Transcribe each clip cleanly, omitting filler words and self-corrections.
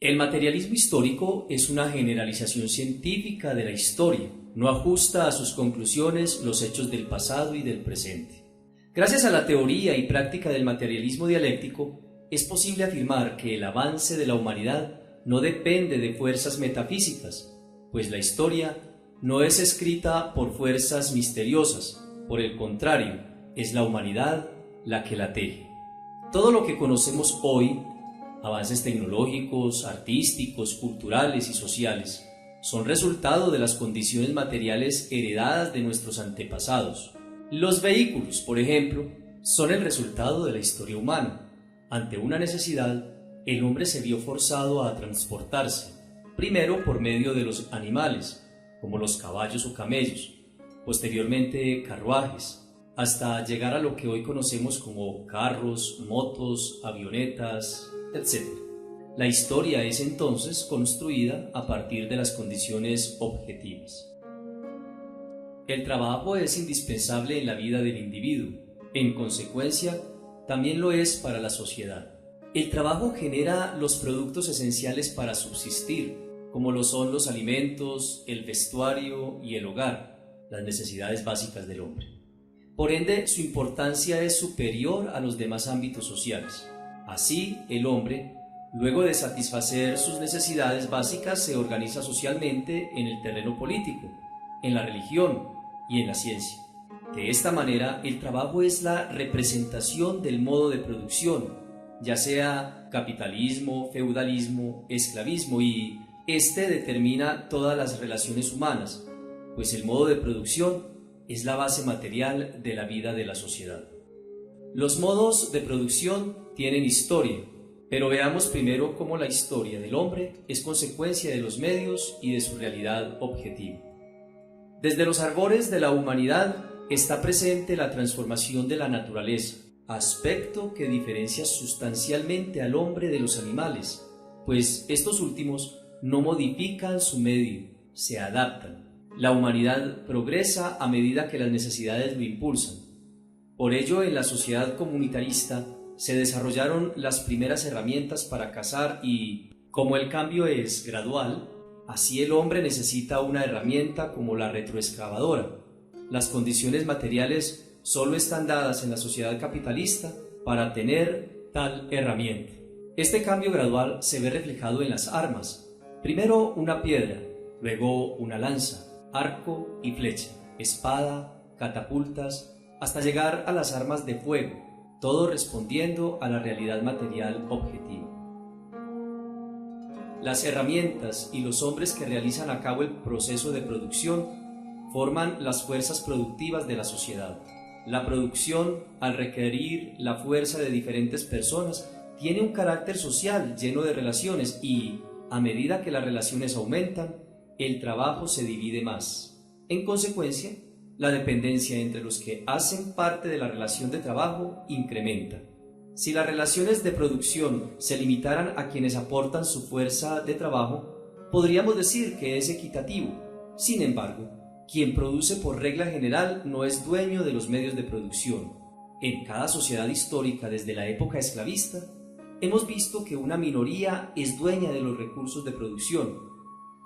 El materialismo histórico es una generalización científica de la historia, no ajusta a sus conclusiones los hechos del pasado y del presente. Gracias a la teoría y práctica del materialismo dialéctico, es posible afirmar que el avance de la humanidad no depende de fuerzas metafísicas, pues la historia no es escrita por fuerzas misteriosas, por el contrario, es la humanidad la que la teje. Todo lo que conocemos hoy, avances tecnológicos, artísticos, culturales y sociales, son resultado de las condiciones materiales heredadas de nuestros antepasados. Los vehículos, por ejemplo, son el resultado de la historia humana. Ante una necesidad, el hombre se vio forzado a transportarse, primero por medio de los animales, como los caballos o camellos, posteriormente carruajes, hasta llegar a lo que hoy conocemos como carros, motos, avionetas, etc. La historia es entonces construida a partir de las condiciones objetivas. El trabajo es indispensable en la vida del individuo, en consecuencia, también lo es para la sociedad. El trabajo genera los productos esenciales para subsistir, como lo son los alimentos, el vestuario y el hogar, las necesidades básicas del hombre. Por ende, su importancia es superior a los demás ámbitos sociales. Así, el hombre, luego de satisfacer sus necesidades básicas, se organiza socialmente en el terreno político, en la religión y en la ciencia. De esta manera, el trabajo es la representación del modo de producción, ya sea capitalismo, feudalismo, esclavismo, y este determina todas las relaciones humanas, pues el modo de producción es la base material de la vida de la sociedad. Los modos de producción tienen historia, pero veamos primero cómo la historia del hombre es consecuencia de los medios y de su realidad objetiva. Desde los albores de la humanidad está presente la transformación de la naturaleza, aspecto que diferencia sustancialmente al hombre de los animales, pues estos últimos no modifican su medio, se adaptan. La humanidad progresa a medida que las necesidades lo impulsan. Por ello, en la sociedad comunitarista se desarrollaron las primeras herramientas para cazar y, como el cambio es gradual, así el hombre necesita una herramienta como la retroexcavadora. Las condiciones materiales solo están dadas en la sociedad capitalista para tener tal herramienta. Este cambio gradual se ve reflejado en las armas. Primero una piedra, luego una lanza, arco y flecha, espada, catapultas, hasta llegar a las armas de fuego, todo respondiendo a la realidad material objetiva. Las herramientas y los hombres que realizan a cabo el proceso de producción forman las fuerzas productivas de la sociedad. La producción, al requerir la fuerza de diferentes personas, tiene un carácter social lleno de relaciones y, a medida que las relaciones aumentan, el trabajo se divide más. En consecuencia, la dependencia entre los que hacen parte de la relación de trabajo incrementa. Si las relaciones de producción se limitaran a quienes aportan su fuerza de trabajo, podríamos decir que es equitativo. Sin embargo, quien produce por regla general no es dueño de los medios de producción. En cada sociedad histórica desde la época esclavista, hemos visto que una minoría es dueña de los recursos de producción.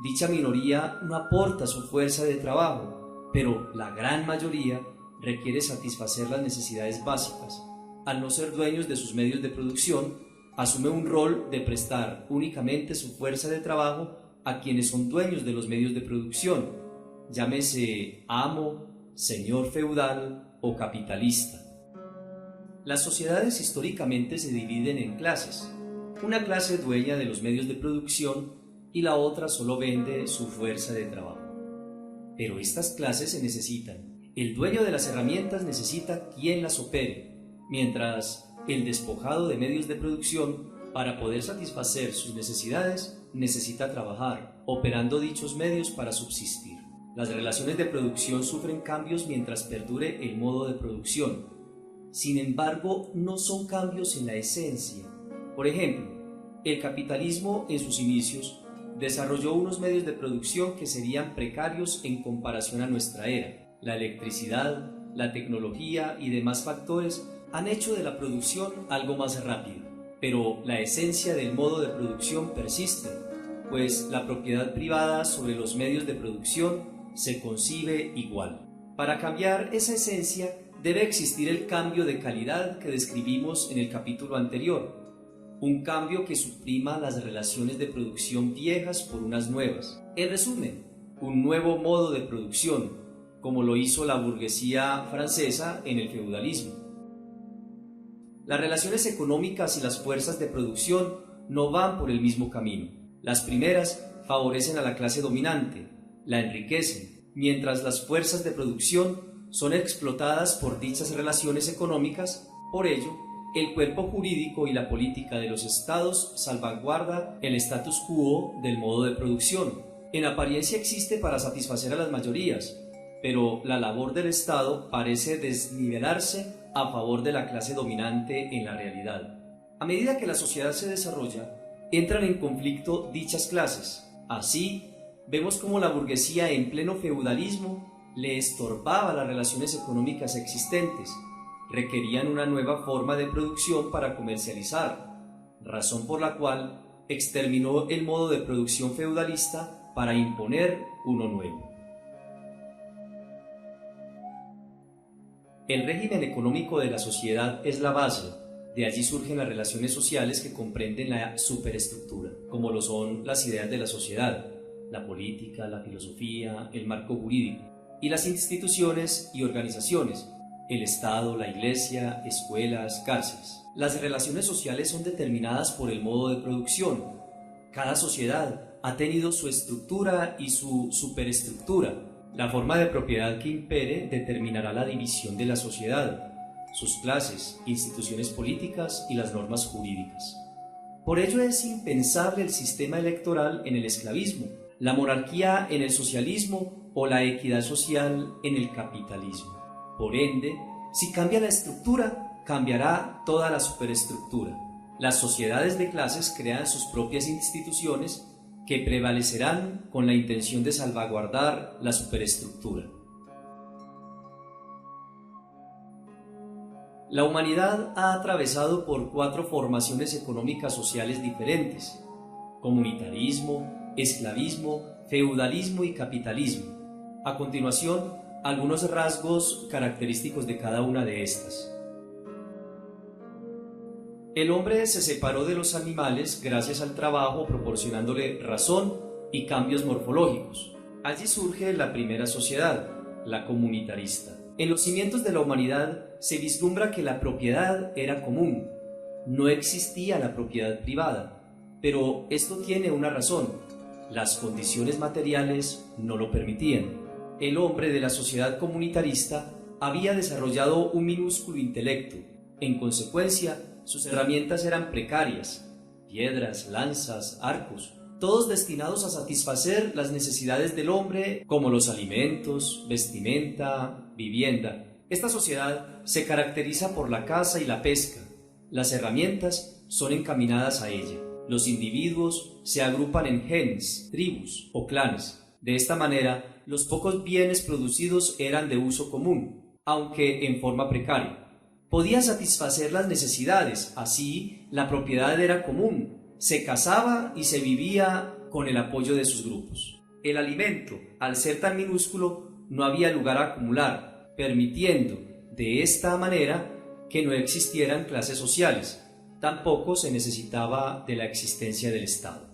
Dicha minoría no aporta su fuerza de trabajo, pero la gran mayoría requiere satisfacer las necesidades básicas. Al no ser dueños de sus medios de producción, asume un rol de prestar únicamente su fuerza de trabajo a quienes son dueños de los medios de producción, llámese amo, señor feudal o capitalista. Las sociedades históricamente se dividen en clases. Una clase dueña de los medios de producción y la otra solo vende su fuerza de trabajo. Pero estas clases se necesitan. El dueño de las herramientas necesita quien las opere, mientras el despojado de medios de producción, para poder satisfacer sus necesidades, necesita trabajar, operando dichos medios para subsistir. Las relaciones de producción sufren cambios mientras perdure el modo de producción. Sin embargo, no son cambios en la esencia. Por ejemplo, el capitalismo en sus inicios desarrolló unos medios de producción que serían precarios en comparación a nuestra era. La electricidad, la tecnología y demás factores han hecho de la producción algo más rápido. pero la esencia del modo de producción persiste, pues la propiedad privada sobre los medios de producción se concibe igual. Para cambiar esa esencia debe existir el cambio de calidad que describimos en el capítulo anterior, un cambio que suprima las relaciones de producción viejas por unas nuevas. En resumen, un nuevo modo de producción, como lo hizo la burguesía francesa en el feudalismo. Las relaciones económicas y las fuerzas de producción no van por el mismo camino. Las primeras favorecen a la clase dominante, la enriquecen, mientras las fuerzas de producción son explotadas por dichas relaciones económicas. Por ello, el cuerpo jurídico y la política de los estados salvaguarda el status quo del modo de producción. En apariencia existe para satisfacer a las mayorías, pero la labor del Estado parece desnivelarse a favor de la clase dominante en la realidad. A medida que la sociedad se desarrolla, entran en conflicto dichas clases. Así, vemos cómo la burguesía en pleno feudalismo le estorbaba las relaciones económicas existentes, requerían una nueva forma de producción para comercializar, razón por la cual exterminó el modo de producción feudalista para imponer uno nuevo. El régimen económico de la sociedad es la base, de allí surgen las relaciones sociales que comprenden la superestructura, como lo son las ideas de la sociedad, la política, la filosofía, el marco jurídico, y las instituciones y organizaciones, el Estado, la Iglesia, escuelas, cárceles. Las relaciones sociales son determinadas por el modo de producción. Cada sociedad ha tenido su estructura y su superestructura. La forma de propiedad que impere determinará la división de la sociedad, sus clases, instituciones políticas y las normas jurídicas. Por ello es impensable el sistema electoral en el esclavismo, la monarquía en el socialismo o la equidad social en el capitalismo. Por ende, si cambia la estructura, cambiará toda la superestructura. Las sociedades de clases crean sus propias instituciones que prevalecerán con la intención de salvaguardar la superestructura. La humanidad ha atravesado por 4 formaciones económicas sociales diferentes: comunitarismo, esclavismo, feudalismo y capitalismo. A continuación, algunos rasgos característicos de cada una de estas. El hombre se separó de los animales gracias al trabajo, proporcionándole razón y cambios morfológicos. Allí surge la primera sociedad, la comunitarista. En los cimientos de la humanidad se vislumbra que la propiedad era común. No existía la propiedad privada, pero esto tiene una razón: las condiciones materiales no lo permitían. El hombre de la sociedad comunitarista había desarrollado un minúsculo intelecto. En consecuencia, sus herramientas eran precarias: piedras, lanzas, arcos, todos destinados a satisfacer las necesidades del hombre, como los alimentos, vestimenta, vivienda. Esta sociedad se caracteriza por la caza y la pesca. Las herramientas son encaminadas a ella. Los individuos se agrupan en gens, tribus o clanes. De esta manera, los pocos bienes producidos eran de uso común, aunque en forma precaria. Podía satisfacer las necesidades, así la propiedad era común, se cazaba y se vivía con el apoyo de sus grupos. El alimento, al ser tan minúsculo, no había lugar a acumular, permitiendo de esta manera que no existieran clases sociales. Tampoco se necesitaba de la existencia del Estado.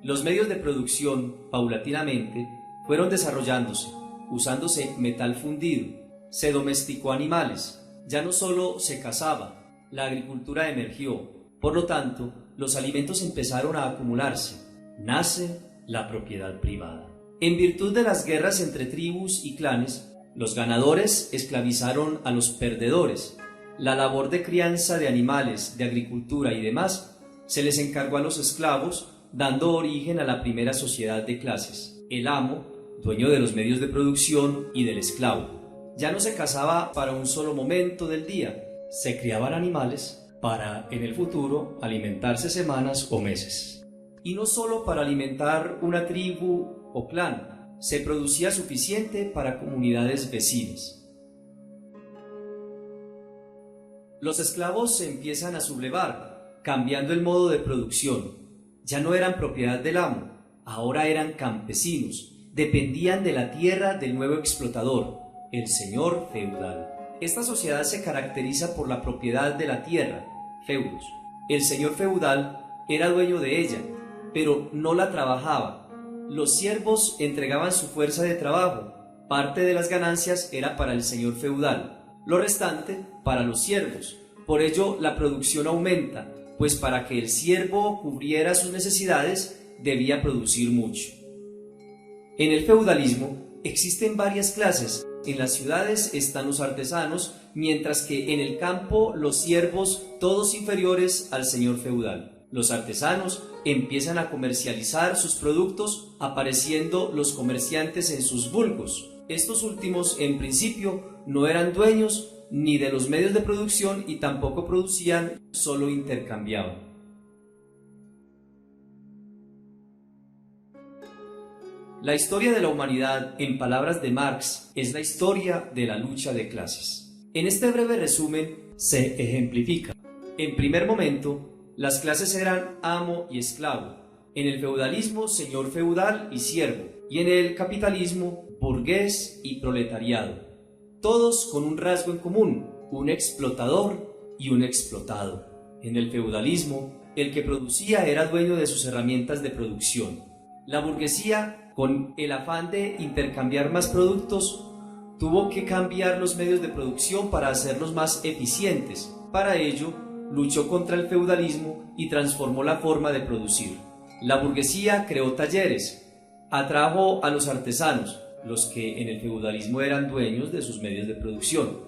Los medios de producción, paulatinamente, fueron desarrollándose, usándose metal fundido. Se domesticó animales, ya no solo se cazaba, la agricultura emergió. Por lo tanto, los alimentos empezaron a acumularse. Nace la propiedad privada. En virtud de las guerras entre tribus y clanes, los ganadores esclavizaron a los perdedores. La labor de crianza de animales, de agricultura y demás se les encargó a los esclavos, dando origen a la primera sociedad de clases: el amo, dueño de los medios de producción, y del esclavo. Ya no se cazaba para un solo momento del día, se criaban animales para, en el futuro, alimentarse semanas o meses. Y no solo para alimentar una tribu o clan, se producía suficiente para comunidades vecinas. Los esclavos se empiezan a sublevar, cambiando el modo de producción. Ya no eran propiedad del amo, ahora eran campesinos, dependían de la tierra del nuevo explotador, el señor feudal. Esta sociedad se caracteriza por la propiedad de la tierra, feudos. El señor feudal era dueño de ella, pero no la trabajaba. Los siervos entregaban su fuerza de trabajo. Parte de las ganancias era para el señor feudal, lo restante para los siervos. Por ello la producción aumenta, pues para que el siervo cubriera sus necesidades debía producir mucho. En el feudalismo existen varias clases. En las ciudades están los artesanos, mientras que en el campo los siervos, todos inferiores al señor feudal. Los artesanos empiezan a comercializar sus productos, apareciendo los comerciantes en sus vulgos. Estos últimos, en principio, no eran dueños ni de los medios de producción y tampoco producían, solo intercambiaban. La historia de la humanidad, en palabras de Marx, es la historia de la lucha de clases. En este breve resumen se ejemplifica. En primer momento, las clases eran amo y esclavo. En el feudalismo, señor feudal y siervo. Y en el capitalismo, burgués y proletariado. Todos con un rasgo en común, un explotador y un explotado. En el feudalismo, el que producía era dueño de sus herramientas de producción. La burguesía, con el afán de intercambiar más productos, tuvo que cambiar los medios de producción para hacerlos más eficientes. Para ello, luchó contra el feudalismo y transformó la forma de producir. La burguesía creó talleres, atrajo a los artesanos, los que en el feudalismo eran dueños de sus medios de producción.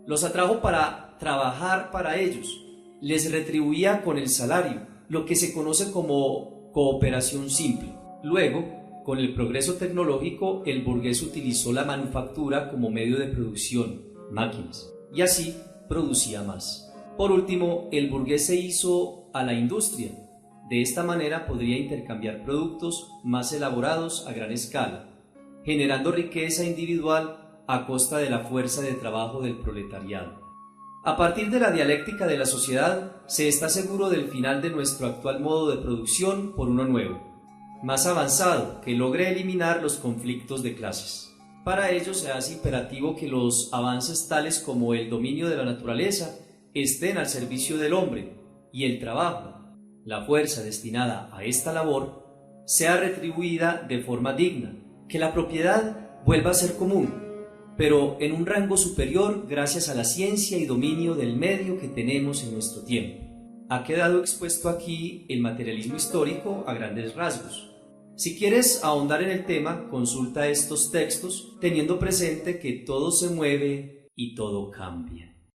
Los atrajo para trabajar para ellos, les retribuía con el salario, lo que se conoce como cooperación simple. Luego, con el progreso tecnológico, el burgués utilizó la manufactura como medio de producción, máquinas, y así producía más. Por último, el burgués se hizo a la industria. De esta manera podría intercambiar productos más elaborados a gran escala, generando riqueza individual a costa de la fuerza de trabajo del proletariado. A partir de la dialéctica de la sociedad, se está seguro del final de nuestro actual modo de producción por uno nuevo, más avanzado, que logre eliminar los conflictos de clases. Para ello se hace imperativo que los avances tales como el dominio de la naturaleza estén al servicio del hombre y el trabajo, la fuerza destinada a esta labor, sea retribuida de forma digna, que la propiedad vuelva a ser común, pero en un rango superior gracias a la ciencia y dominio del medio que tenemos en nuestro tiempo. Ha quedado expuesto aquí el materialismo histórico a grandes rasgos. Si quieres ahondar en el tema, consulta estos textos teniendo presente que todo se mueve y todo cambia.